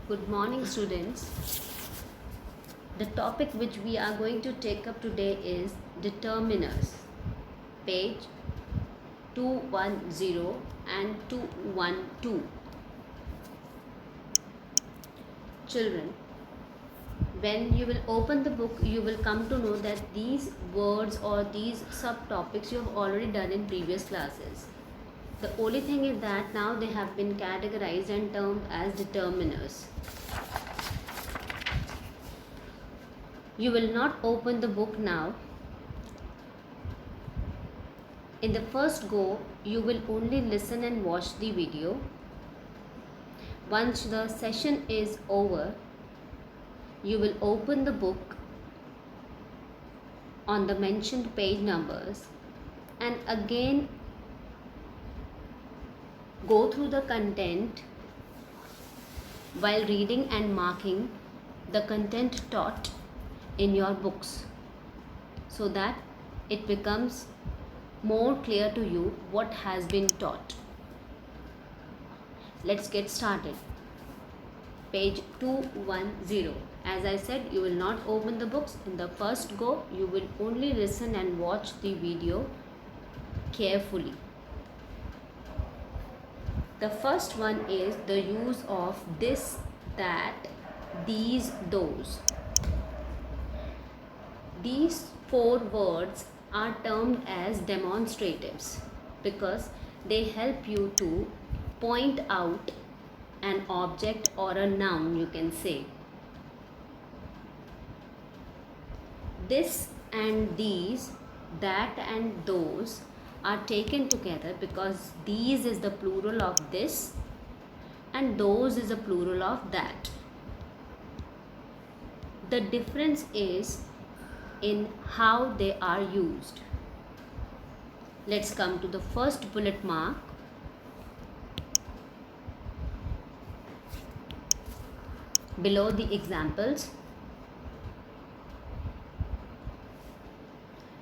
Good morning, students. The topic which we are going to take up today is determiners, page 210 and 212. Children, when you will open the book, you will come to know that these words or these subtopics you have already done in previous classes. The only thing is that now they have been categorized and termed as determiners. You will not open the book now. In the first go, you will only listen and watch the video. Once the session is over, you will open the book on the mentioned page numbers and again go through the content while reading and marking the content taught in your books so that it becomes more clear to you what has been taught. Let's get started. Page 210. As I said, you will not open the books. In the first go, you will only listen and watch the video carefully. The first one is the use of this, that, these, those. These four words are termed as demonstratives because they help you to point out an object or a noun, you can say. This and these, that and those are taken together because these is the plural of this and those is the plural of that. The difference is in how they are used. Let's come to the first bullet mark. Below the examples.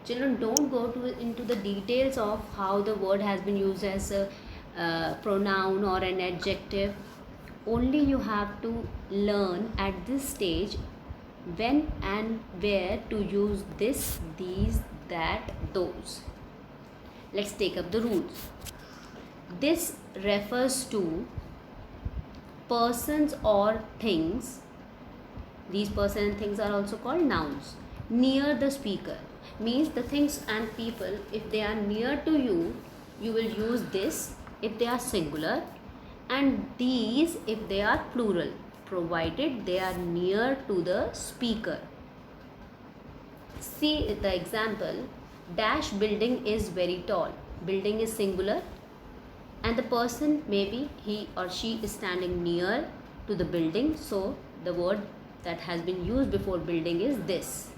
Children, don't go into the details of how the word has been used as a pronoun or an adjective. Only you have to learn at this stage when and where to use this, these, that, those. Let's take up the rules. This refers to persons or things. These persons and things are also called nouns. Near the speaker means the things and people, if they are near to you, you will use this if they are singular and these if they are plural, provided they are near to the speaker. See the example, dash building is very tall. Building is singular and the person, maybe he or she is standing near to the building, so the word that has been used before building is this.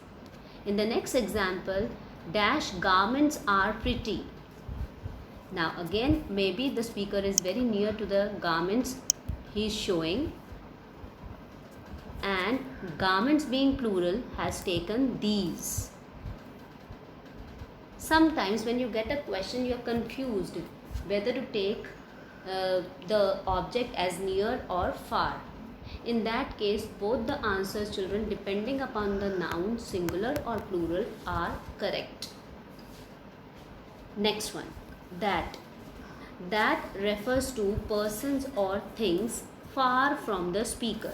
In the next example, dash garments are pretty. Now again, maybe the speaker is very near to the garments he is showing and garments being plural has taken these. Sometimes when you get a question, you are confused whether to take the object as near or far. In that case, both the answers, children, depending upon the noun, singular or plural, are correct. Next one, that. That refers to persons or things far from the speaker.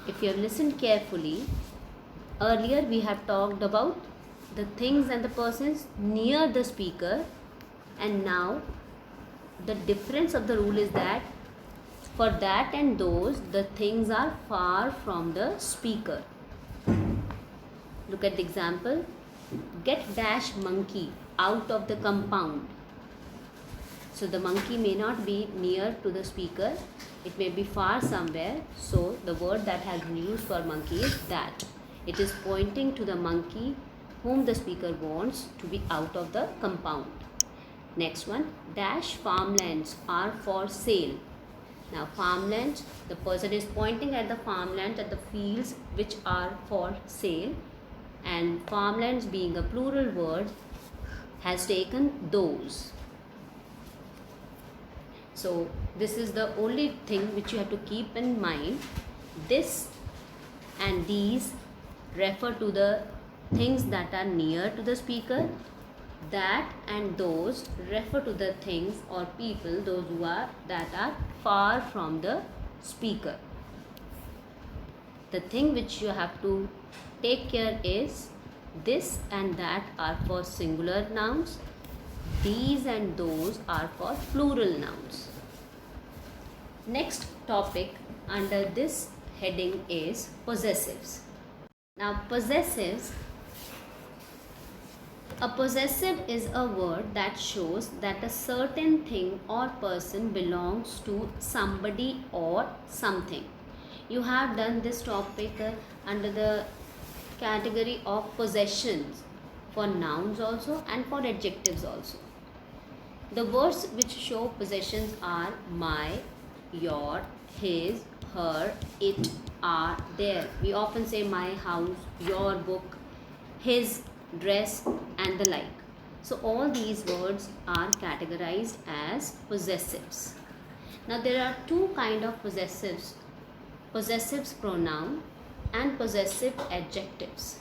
If you have listened carefully, earlier we have talked about the things and the persons near the speaker, and now the difference of the rule is that for that and those, the things are far from the speaker. Look at the example. Get dash monkey out of the compound. So the monkey may not be near to the speaker. It may be far somewhere. So the word that has been used for monkey is that. It is pointing to the monkey whom the speaker wants to be out of the compound. Next one, dash farmlands are for sale. Now farmlands, the person is pointing at the farmlands, at the fields which are for sale, and farmlands being a plural word has taken those. So this is the only thing which you have to keep in mind. This and these refer to the things that are near to the speaker. That and those refer to the things or people that are far from the speaker. The thing which you have to take care is this and that are for singular nouns. These and those are for plural nouns. Next topic under this heading is possessives. Now possessives, a possessive is a word that shows that a certain thing or person belongs to somebody or something. You have done this topic under the category of possessions for nouns also and for adjectives also. The words which show possessions are my, your, his, her, it, are, their. We often say my house, your book, his dress and the like. So all these words are categorized as possessives. Now there are two kind of possessives: possessive pronoun and possessive adjectives.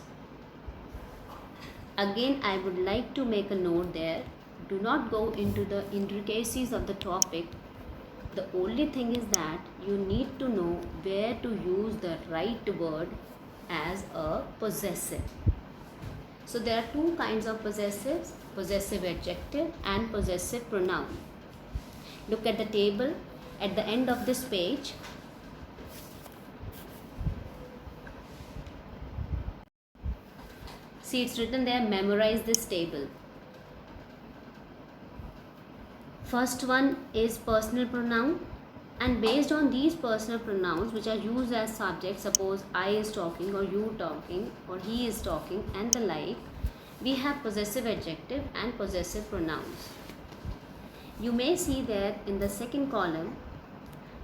Again, I would like to make a note there. Do not go into the intricacies of the topic. The only thing is that you need to know where to use the right word as a possessive. So there are two kinds of possessives: possessive adjective and possessive pronoun. Look at the table at the end of this page. See, it's written there, memorize this table. First one is personal pronoun, and based on these personal pronouns which are used as subject, suppose I is talking or you talking or he is talking and the like, we have possessive adjective and possessive pronouns. You may see there in the second column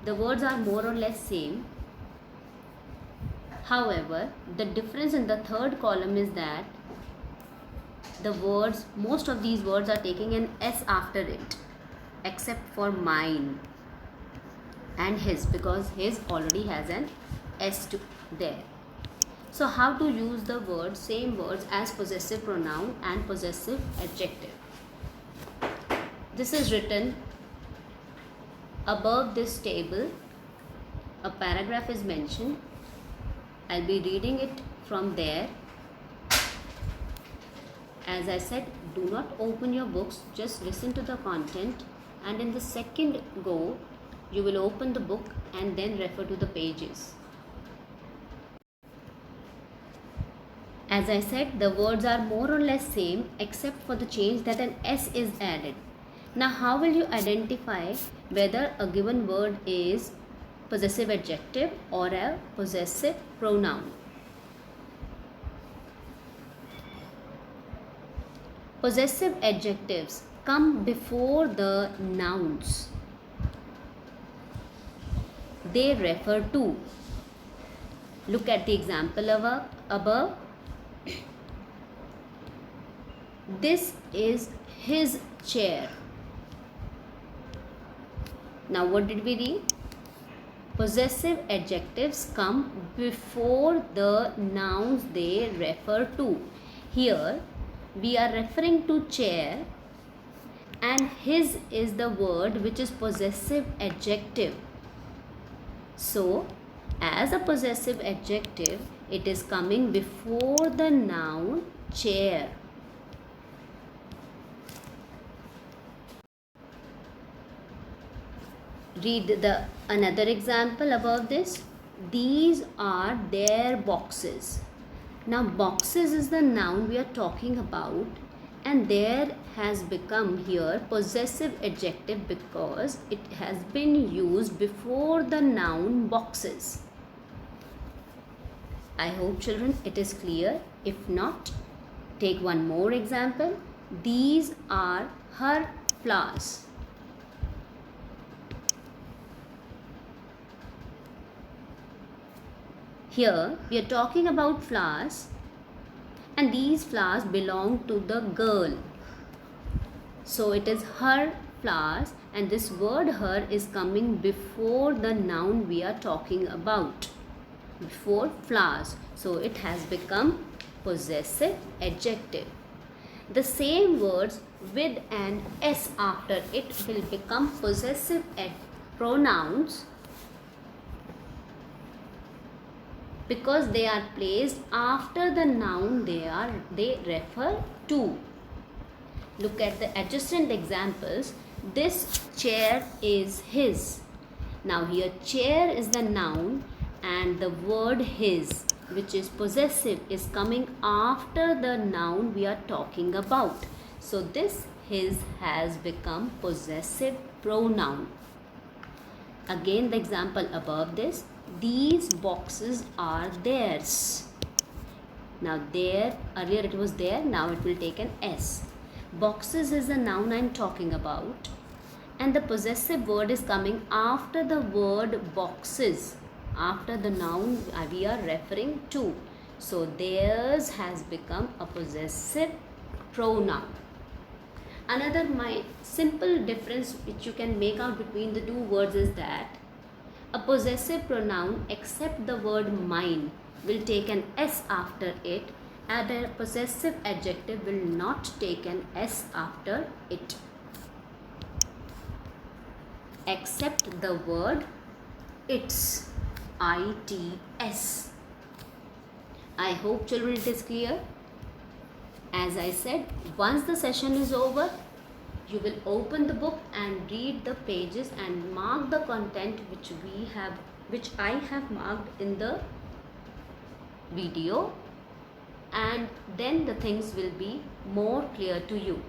the words are more or less same. However, the difference in the third column is that the words, most of these words are taking an S after it, except for mine and his, because his already has an S there. So how to use the words, same words as possessive pronoun and possessive adjective? This is written above this table. A paragraph is mentioned. I'll be reading it from there. As I said, do not open your books, just listen to the content, and in the second go you will open the book and then refer to the pages. As I said, the words are more or less same except for the change that an S is added. Now how will you identify whether a given word is possessive adjective or a possessive pronoun? Possessive adjectives come before the nouns they refer to. Look at the example above. This is his chair. Now what did we read? Possessive adjectives come before the nouns they refer to. Here we are referring to chair and his is the word which is possessive adjective. So as a possessive adjective, it is coming before the noun chair. Read another example above this. These are their boxes. Now boxes is the noun we are talking about, and there has become here possessive adjective because it has been used before the noun boxes. I hope children it is clear. If not, take one more example. These are her flowers. Here we are talking about flowers, and these flowers belong to the girl. So it is her flowers and this word her is coming before the noun we are talking about, before flowers, so it has become possessive adjective. The same words with an s after it will become possessive pronouns because they are placed after the noun they refer to. Look at the adjacent examples. This chair is his. Now here chair is the noun and the word his, which is possessive, is coming after the noun we are talking about. So this his has become possessive pronoun. Again the example above this, these boxes are theirs. Now there, earlier it was there, now it will take an s. Boxes is the noun I am talking about and the possessive word is coming after the word boxes, after the noun we are referring to. So theirs has become a possessive pronoun. Another simple difference which you can make out between the two words is that a possessive pronoun except the word mine will take an s after it, and a possessive adjective will not take an s after it, except the word its, its. I hope children it is clear. As I said, once the session is over, you will open the book and read the pages and mark the content which I have marked in the video, and then the things will be more clear to you.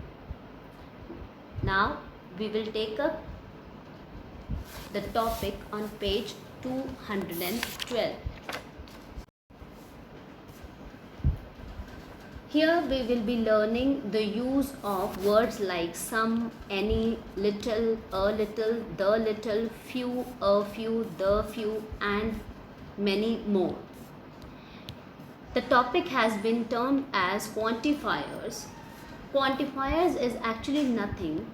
Now we will take up the topic on page 212. Here we will be learning the use of words like some, any, little, a little, the little, few, a few, the few, and many more. The topic has been termed as quantifiers. Quantifiers is actually nothing.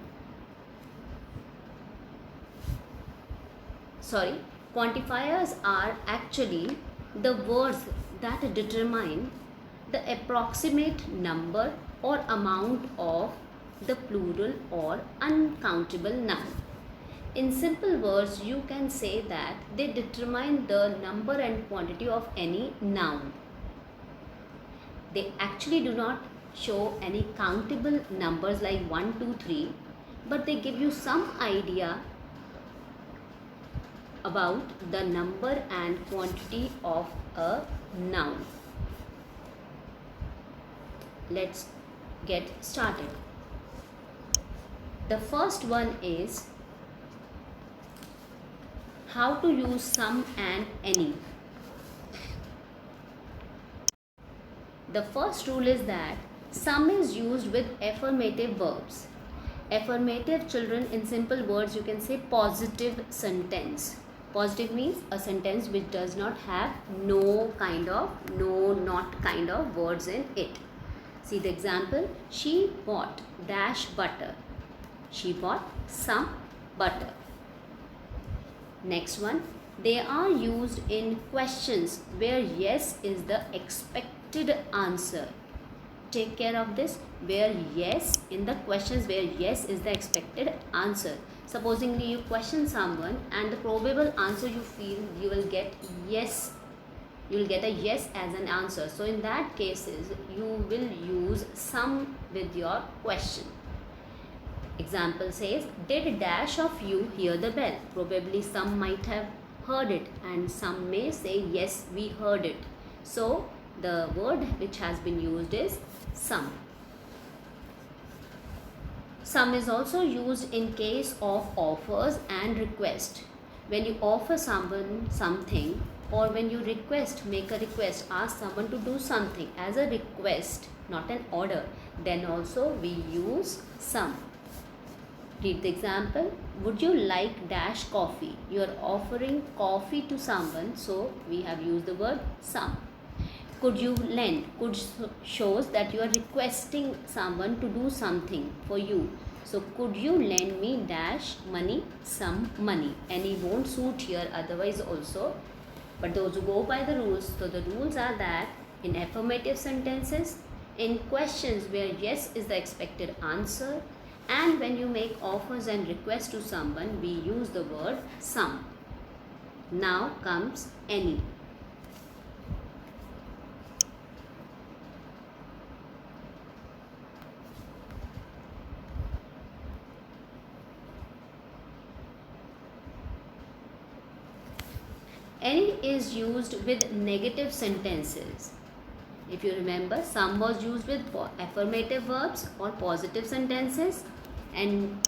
Quantifiers are actually the words that determine the approximate number or amount of the plural or uncountable noun. In simple words, you can say that they determine the number and quantity of any noun. They actually do not show any countable numbers like 1, 2, 3, but they give you some idea about the number and quantity of a noun. Let's get started. The first one is how to use some and any. The first rule is that some is used with affirmative verbs. Affirmative, children, in simple words you can say positive sentence. Positive means a sentence which does not have no, not kind of words in it. See the example, she bought dash butter. She bought some butter. Next one, they are used in questions where yes is the expected answer. Take care of this, where yes, in the questions where yes is the expected answer. Supposingly you question someone and the probable answer you feel you will get yes. You will get a yes as an answer. So in that cases, you will use some with your question. Example says, did dash of you hear the bell? Probably some might have heard it and some may say yes, we heard it. So the word which has been used is some. Some is also used in case of offers and request. When you offer someone something, or when you make a request, ask someone to do something as a request, not an order, then also we use some. Read the example. Would you like dash coffee? You are offering coffee to someone, so we have used the word some. Could you lend? Could shows that you are requesting someone to do something for you. So could you lend me dash money, some money? Any won't suit here, otherwise also. But those who go by the rules, so the rules are that in affirmative sentences, in questions where yes is the expected answer, and when you make offers and requests to someone, we use the word some. Now comes any. Any is used with negative sentences. If you remember, some was used with affirmative verbs or positive sentences, and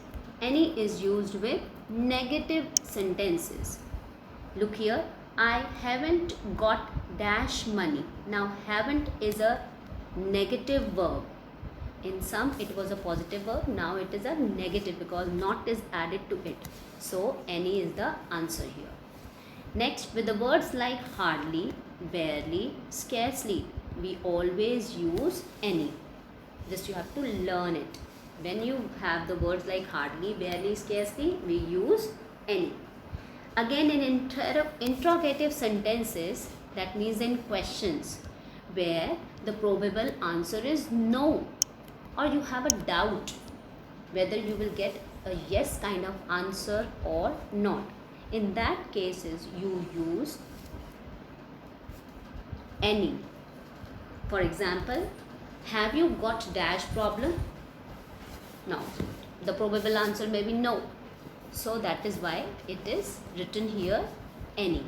any is used with negative sentences. Look here, I haven't got dash money. Now haven't is a negative verb. In some it was a positive verb, now it is a negative because not is added to it. So any is the answer here. Next, with the words like hardly, barely, scarcely, we always use any. Just you have to learn it. When you have the words like hardly, barely, scarcely, we use any. Again, in interrogative sentences, that means in questions, where the probable answer is no, or you have a doubt whether you will get a yes kind of answer or not. In that cases, you use any. For example, have you got dash problem? No. The probable answer may be no. So that is why it is written here any.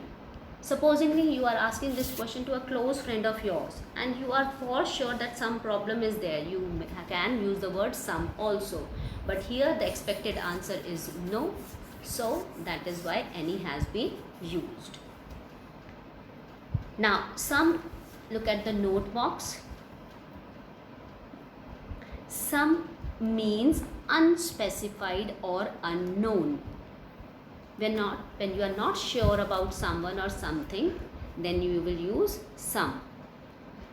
Supposingly you are asking this question to a close friend of yours and you are for sure that some problem is there, you can use the word some also. But here the expected answer is no. So that is why any has been used. Now some, look at the note box. Some means unspecified or unknown. When you are not sure about someone or something, then you will use some.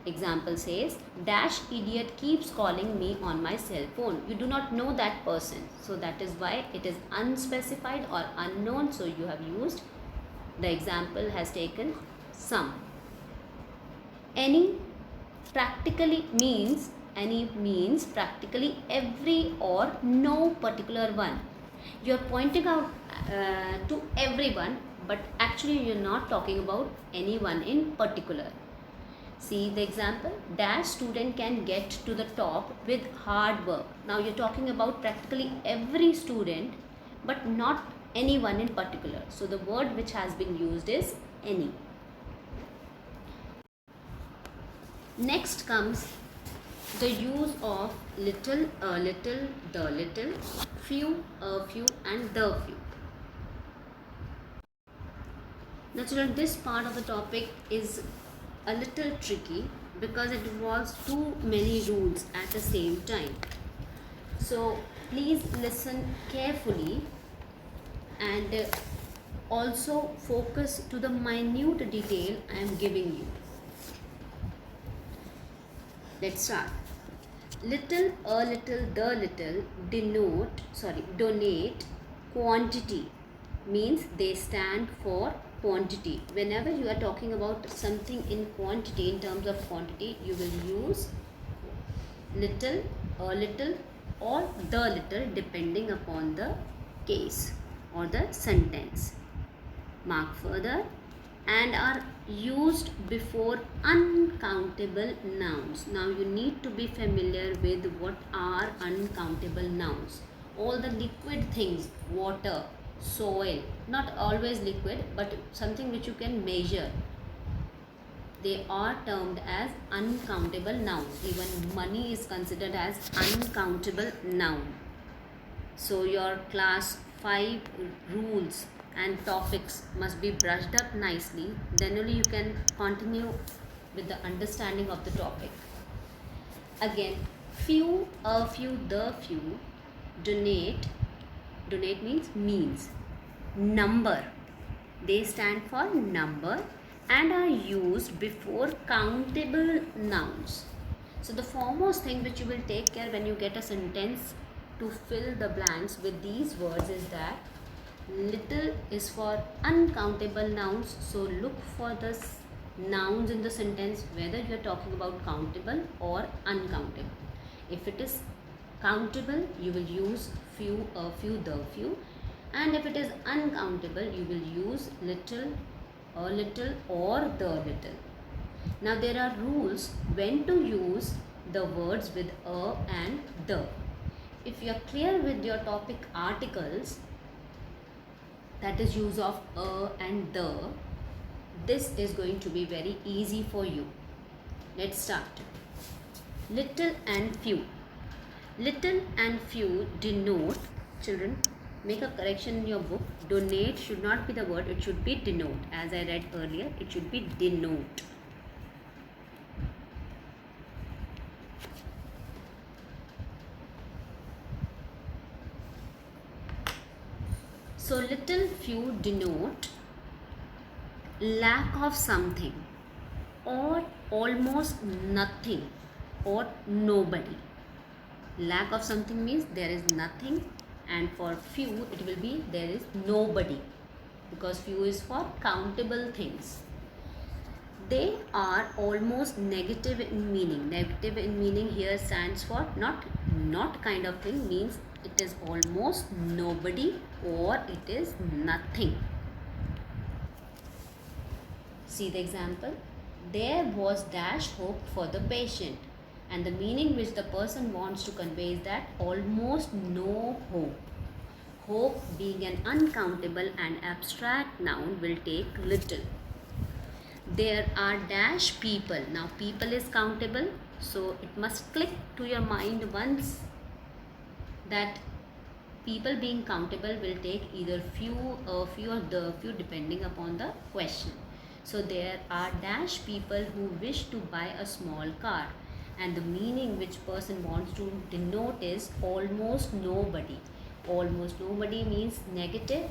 Example says, dash idiot keeps calling me on my cell phone. You do not know that person. So that is why it is unspecified or unknown. So you have used, the example has taken some. Any practically means, any means practically every or no particular one. You are pointing out to everyone, but actually you are not talking about anyone in particular. See the example, dash student can get to the top with hard work. Now you're talking about practically every student, but not anyone in particular. So the word which has been used is any. Next comes the use of little, a little, the little, few, a few, and the few. Now children, this part of the topic is a little tricky because it involves too many rules at the same time. So please listen carefully and also focus to the minute detail I am giving you. Let's start. Little, a little, the little donate, quantity means they stand for quantity. Whenever you are talking about something in quantity, in terms of quantity, you will use little, a little, or the little, depending upon the case or the sentence. Mark further, and are used before uncountable nouns. Now you need to be familiar with what are uncountable nouns. All the liquid things, water, soil, not always liquid, but something which you can measure, they are termed as uncountable nouns. Even money is considered as uncountable noun. So your class 5 rules and topics must be brushed up nicely, then only you can continue with the understanding of the topic. Again, few, a few, the few, donate means number, they stand for number and are used before countable nouns. So the foremost thing which you will take care when you get a sentence to fill the blanks with these words is that little is for uncountable nouns. So look for the nouns in the sentence whether you are talking about countable or uncountable. If it is countable, you will use few, a few, the few, and if it is uncountable, you will use little, a little, or the little. Now there are rules when to use the words with a and the. If you are clear with your topic articles, that is use of a and the, this is going to be very easy for you. Let's start. Little and few. Little and few denote, children, make a correction in your book. Donate should not be the word, it should be denote. As I read earlier, it should be denote. So little, few denote lack of something or almost nothing or nobody. Lack of something means there is nothing, and for few it will be there is nobody, because few is for countable things. They are almost negative in meaning. Negative in meaning here stands for not kind of thing, means it is almost nobody or it is nothing. See the example. There was dash hope for the patient, and the meaning which the person wants to convey is that almost no hope. Hope being an uncountable and abstract noun will take little. There are dash people. Now people is countable, so it must click to your mind once that people being countable will take either few, a few, or the few, depending upon the question. So there are dash people who wish to buy a small car, and the meaning which person wants to denote is almost nobody. Almost nobody means negative,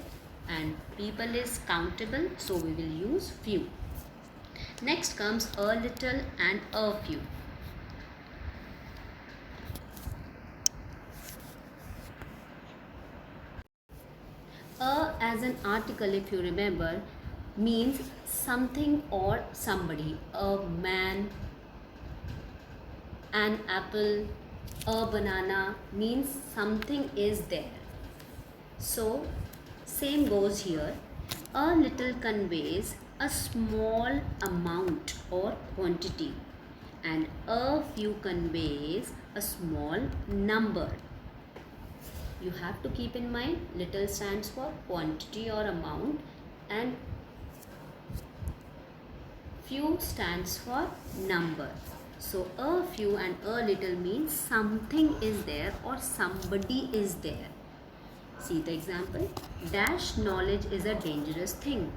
and people is countable, so we will use few. Next comes a little and a few. A as an article, if you remember, means something or somebody. A man, an apple, a banana means something is there. So same goes here. A little conveys a small amount or quantity, and a few conveys a small number. You have to keep in mind little stands for quantity or amount, and few stands for number. So a few and a little means something is there or somebody is there. See the example. Dash knowledge is a dangerous thing.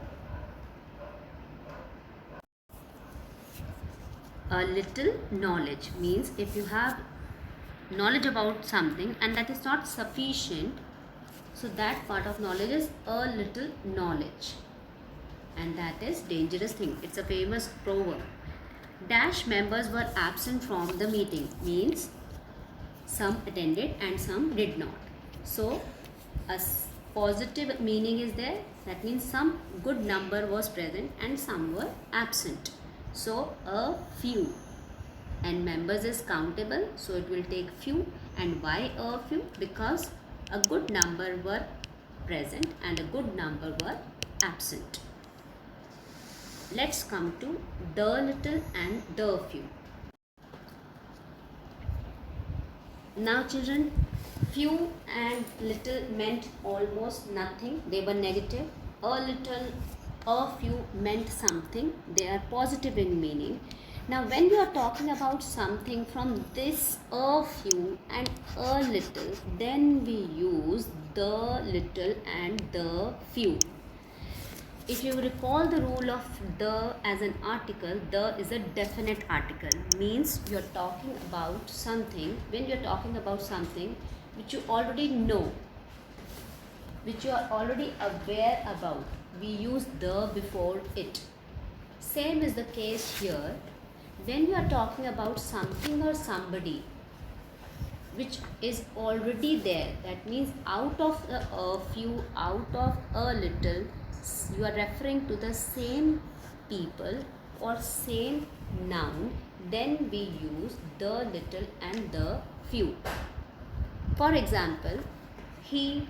A little knowledge means if you have knowledge about something and that is not sufficient, so that part of knowledge is a little knowledge, and that is dangerous thing. It's a famous proverb. Dash members were absent from the meeting means some attended and some did not. So a positive meaning is there, that means some good number was present and some were absent. So a few, and members is countable, so it will take few. And why a few? Because a good number were present and a good number were absent. Let's come to the little and the few. Now children, few and little meant almost nothing, they were negative. A little, a few meant something, they are positive in meaning. Now when we are talking about something from this a few and a little, then we use the little and the few. If you recall the rule of the as an article, the is a definite article, means you are talking about something. When you are talking about something which you already know, which you are already aware about, we use the before it. Same is the case here. When you are talking about something or somebody, which is already there. That means out of a few, out of a little, you are referring to the same people or same noun. Then we use the little and the few. For example, he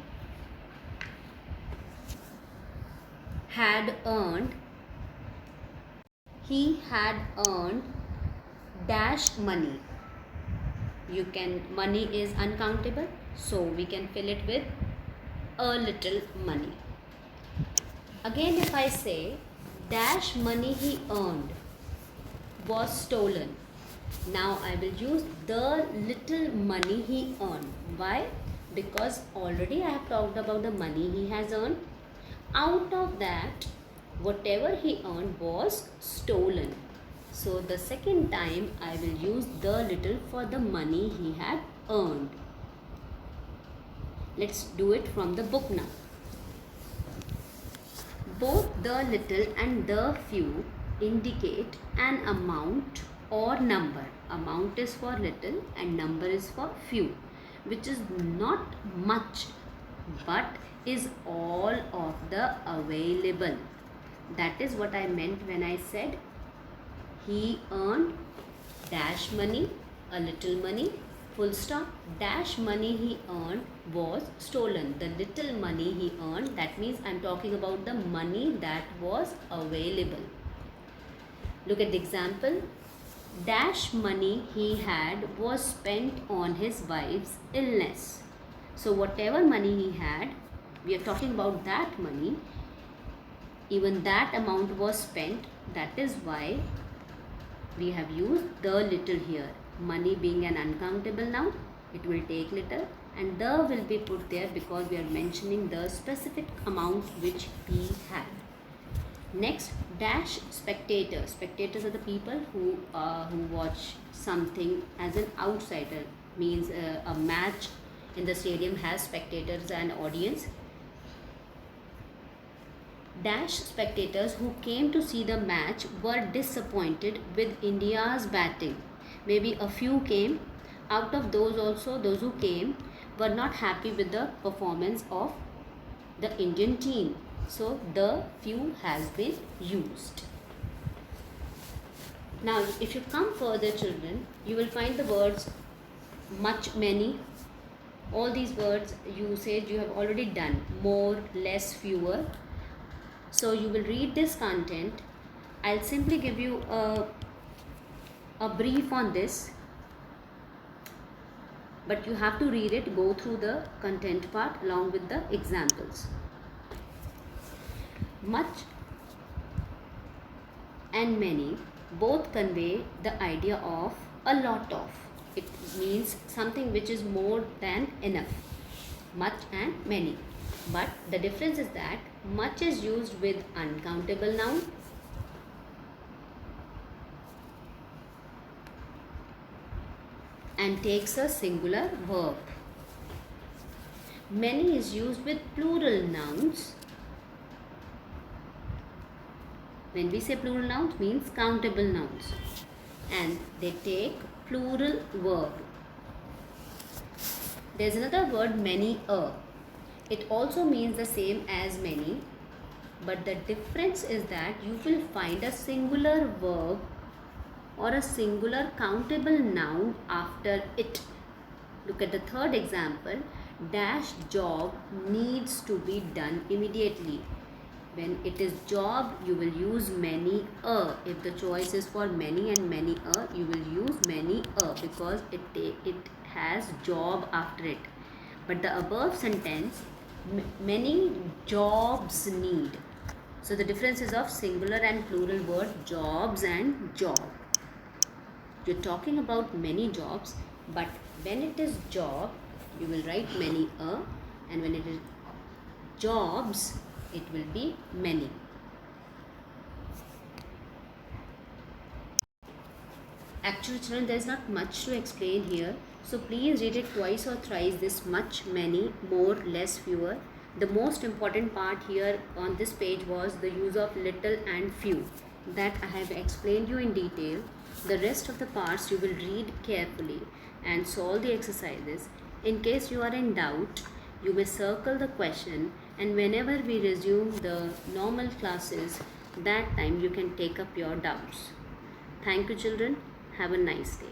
had earned dash money. Money is uncountable, so we can fill it with a little money. Again, if I say dash money he earned was stolen, now I will use the little money he earned. Why? Because already I have talked about the money he has earned. Out of that, whatever he earned was stolen. So the second time I will use the little for the money he had earned. Let's do it from the book now. Both the little and the few indicate an amount or number. Amount is for little and number is for few, which is not much but is all of the available. That is what I meant when I said he earned dash money, a little money, full stop. Dash money he earned was stolen. The little money he earned, that means I am talking about the money that was available. Look at the example. Dash money he had was spent on his wife's illness. So whatever money he had, we are talking about that money, even that amount was spent. That is why we have used the little here. Money being an uncountable noun, it will take little, and the will be put there because we are mentioning the specific amount which he had. Next, dash spectators. Spectators are the people who watch something as an outsider. Means a match in the stadium has spectators and audience. Dash spectators who came to see the match were disappointed with India's batting. Maybe a few came. Out of those also, those who came were not happy with the performance of the Indian team. So the few has been used. Now if you come further, children, you will find the words much, many. All these words usage you have already done. More, less, fewer. So you will read this content. I'll simply give you a brief on this, but you have to read it, go through the content part along with the examples. Much and many both convey the idea of a lot of. It means something which is more than enough. Much and many. But the difference is that much is used with uncountable noun, and takes a singular verb. Many is used with plural nouns. When we say plural nouns, means countable nouns, and they take plural verb. There is another word, many-a. It also means the same as many, but the difference is that you will find a singular verb or a singular countable noun after it. Look at the third example. Dash job needs to be done immediately. When it is job, you will use many-a. If the choice is for many and many-a, you will use many-a because it has job after it. But the above sentence, many jobs need. So the difference is of singular and plural word, jobs and job. You're talking about many jobs, but when it is job, you will write many-a, and when it is jobs, it will be many. Actually, children, there is not much to explain here. So please read it twice or thrice, this much, many, more, less, fewer. The most important part here on this page was the use of little and few. That I have explained you in detail. The rest of the parts you will read carefully. and solve the exercises. In case you are in doubt, you may circle the question, and whenever we resume the normal classes, that time you can take up your doubts. Thank you, children. Have a nice day.